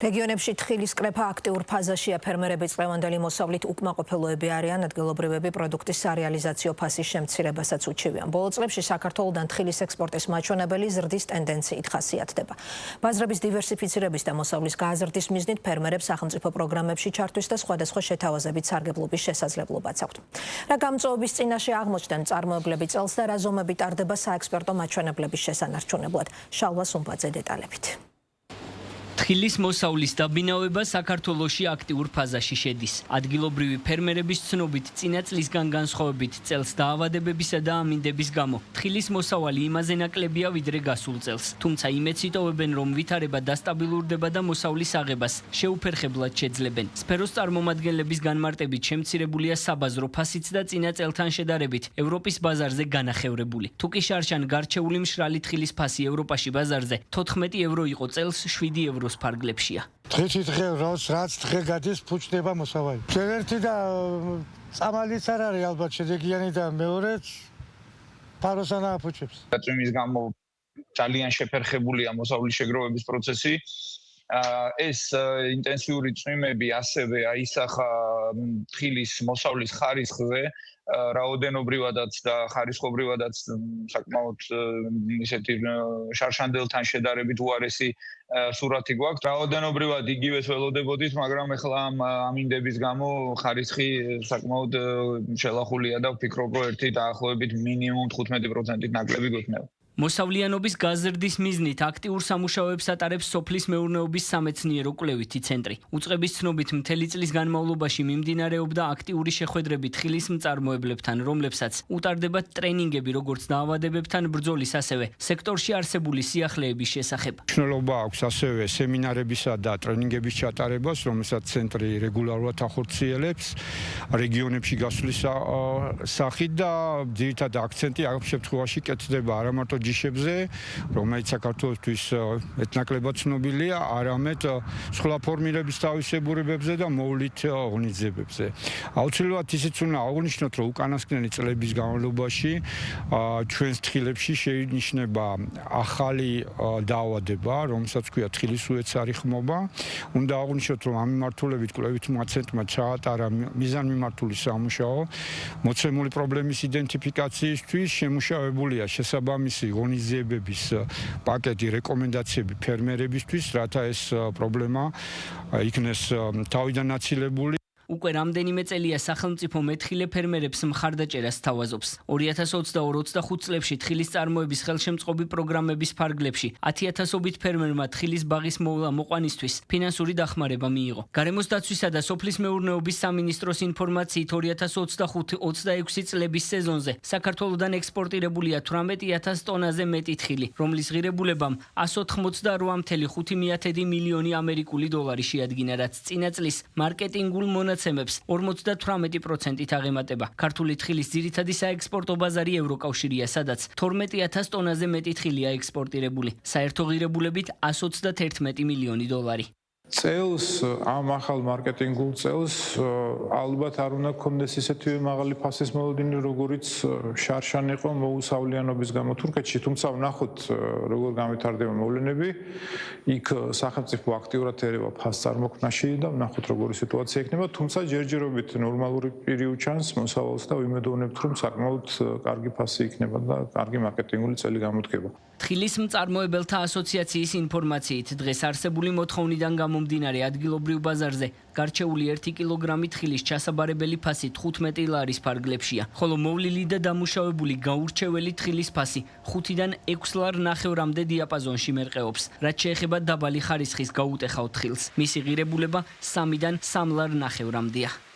რეგიონებში თხილის კრეფა აქტიურ ფაზაშია. ფერმერები წლევანდელი მოსავლით უკმაყოფილოები არიან, ადგილობრივები პროდუქტის სარეალიზაციო ფასის შემცირებასაც უჩივიან. ბოლო წლებში საქართველოდან თხილის ექსპორტის მაჩვენებელი ზრდის ტენდენციით ხასიათდება. ბაზრების დივერსიფიცირების და მოსავლის გააზრდის მიზნით ფერმერებს სახელმწიფო პროგრამებში ჩართვის და სხვადასხვა შეთავაზებით სარგებლობის შესაძლებლობაც აქვთ. რა გამწვავების წინაშე აღმოჩნდნენ მწარმოებლები წელს და რა ზომები ტარდება საექსპორტო მაჩვენებლების შესანარჩუნებლად. შალვა სუმბაძე დეტალებით. თხილის მოსავლის დაბინავება საქართველოში აქტიურ ფაზაში შედის. ადგილობრივი ფერმერების ცნობით წინა წლისგან განსხვავებით წელს დაავადებებისა და ამინდების გამო თხილის მოსავალი იმაზე ნაკლებია ვიდრე გასულ წელს. თუმცა იმედს იტოვებენ, რომ ვითარება დასტაბილურდება და მოსავლის აღებას შეუფერხებლად შეძლებენ. სფეროს წარმომადგენლების განმარტებით შემცირებულია საბაზრო ფასიც და წინა წელთან შედარებით ევროპის ბაზარზე განახევრებული. თუ კი შარშან გარჩეული მშრალი თხილის ფასი ევროპაში ბაზარზე 14 евро იყო წელს 7 ევროს ფარგლებშია. დღეში რაც დღე გადის ფუჭდება მოსავალი. ერთი და წამალიც არ არის ალბათ შედეგიანი და მეორეც ფაროსანა აფუჭებს. დაწვიმის გამო ძალიან შეფერხებულია მოსავლის შეგროვების პროცესი. ეს ინტენსიური წვიმები ასევე აისახა თხილის მოსავლის ხარისხზე, რაოდენობრივადაც და ხარისხობრივადაც საკმაოდ ისეთი შარშანდელთან შედარებით უარესი სურათი გვაქვს. რაოდენობრივად იგივეს ველოდებოდით, მაგრამ ეხლა ამ ამინდების გამო ხარისხი საკმაოდ შელახულია და ვფიქრობ, რომ ერთი დაახლოებით მინიმუმ 15%-ით ნაკლები გვექნება. მოსავლიანობის გაზრდის მიზნით აქტიურ სამუშაოებს ატარებს სოფლის მეურნეობის სამეცნიერო კვლევითი ცენტრი. უწყების ცნობით მთელი წლის განმავლობაში მიმდინარეობდა აქტიური შეხვედრები თხილის მწარმოებლებთან, რომლებსაც უტარდებათ ტრენინგები როგორც დაავადებებთან ბრძოლის, ასევე სექტორში არსებული სიახლეების შესახებ. მნიშვნელობა აქვს ასევე სემინარებისა და ტრენინგების ჩატარებას, რომელსაც ცენტრი რეგულარულად ახორციელებს რეგიონებში გასვლის სახით და ძირითადად აქცენტი ამ შემთხვევაში კეთდება არა მარტო ჯიშებზე, რომელიც საქართველოსთვის ეთნაკლებად ცნობილია, არამედ სხვა ფორმირების თავისებურებებზე და მოვლით ღონისძიებებზე. აუცილებლად ისიც უნდა აღვნიშნოთ, რომ უკანასკნელი წლების განმავლობაში ჩვენს თხილებში შეინიშნება ახალი დაავადება, რომელსაც ქვია თხილის უეცარი ხმობა. უნდა აღვნიშნოთ, რომ ამ მიმართულებით კვლევითმა ცენტრმა ჩაატარა მიზანმიმართული სამუშაო, მოცემული პრობლემის იდენტიფიკაციისთვის შემუშავებულია შესაბამისი ღონისძიებების პაკეტი რეკომენდაციები ფერმერებისთვის, რათა ეს პრობლემა იქნეს თავიდან აცილებული. უკვე რამდენიმე წელია სახელმწიფო მეთხილე ფერმერებს მხარდაჭერას სთავაზობს. 2022-25 წლებში თხილის წარმოების ხელშემწყობი პროგრამების ფარგლებში 10,000-ობით ფერმერმა თხილის ბაღის მოვლა მოყვანისთვის ფინანსური დახმარება მიიღო. გარემოს დაცვისა და სოფლის მეურნეობის სამინისტროს ინფორმაციით 2025-26 წლების სეზონზე საქართველოდან ექსპორტირებულია 18,000 ტონაზე მეტი თხილი, რომლის ღირებულებამ 188,5 მილიონი ამერიკული დოლარი შეადგინა, რაც წინა წლის მარკეტინგულ მონაცემებს 58%-ით აღემატება. ქართული თხილის ძირითადი საექსპორტო ბაზარი ევროკავშირია, სადაც 12,000 ტონაზე მეტი თხილია ექსპორტირებული. საერთო ღირებულებით 121 მილიონი დოლარი. წელს ამ ახალ მარკეტინგულ წელს ალბათ არ უნდა გქონდეს ისეთი მაღალი ფასის მოლოდინი, როგორიც შარშან იყო მოუსავლიანობის გამო თურქეთში, თუმცა ვნახოთ როგორ გამვითარდება მოვლენები. იქ სახელმწიფო აქტიურად ერევა ფასს წარმოქმნაში და ვნახოთ როგორი სიტუაცია იქნება, თუმცა ჯერჯერობით ნორმალური პირი უჩანს მოსავალს და ვიმედოვნებთ, რომ საკმაოდ კარგი ფასი იქნება და კარგი მარკეტინგული წელი გამოდგება. თხილის მწარმოებელთა ასოციაციის ინფორმაციით დღეს არსებული მოთხოვნიდან გამომდინარე ადგილობრივ ბაზარზე გარჩეული 1 კილოგრამი თხილის ჩასაბარებელი ფასი 15 ლარის ფარგლებშია, ხოლო მოვლილი და დამუშავებული გაურჩეველი თხილის ფასი 5-დან 6 ლარ ნახევრამდე დიაპაზონში მერყეობს, რაც შეეხება დაბალი ხარისხის გაუტეხავ თხილს. მისი ღირებულება 3-დან 3 ლარ ნახევრამდეა.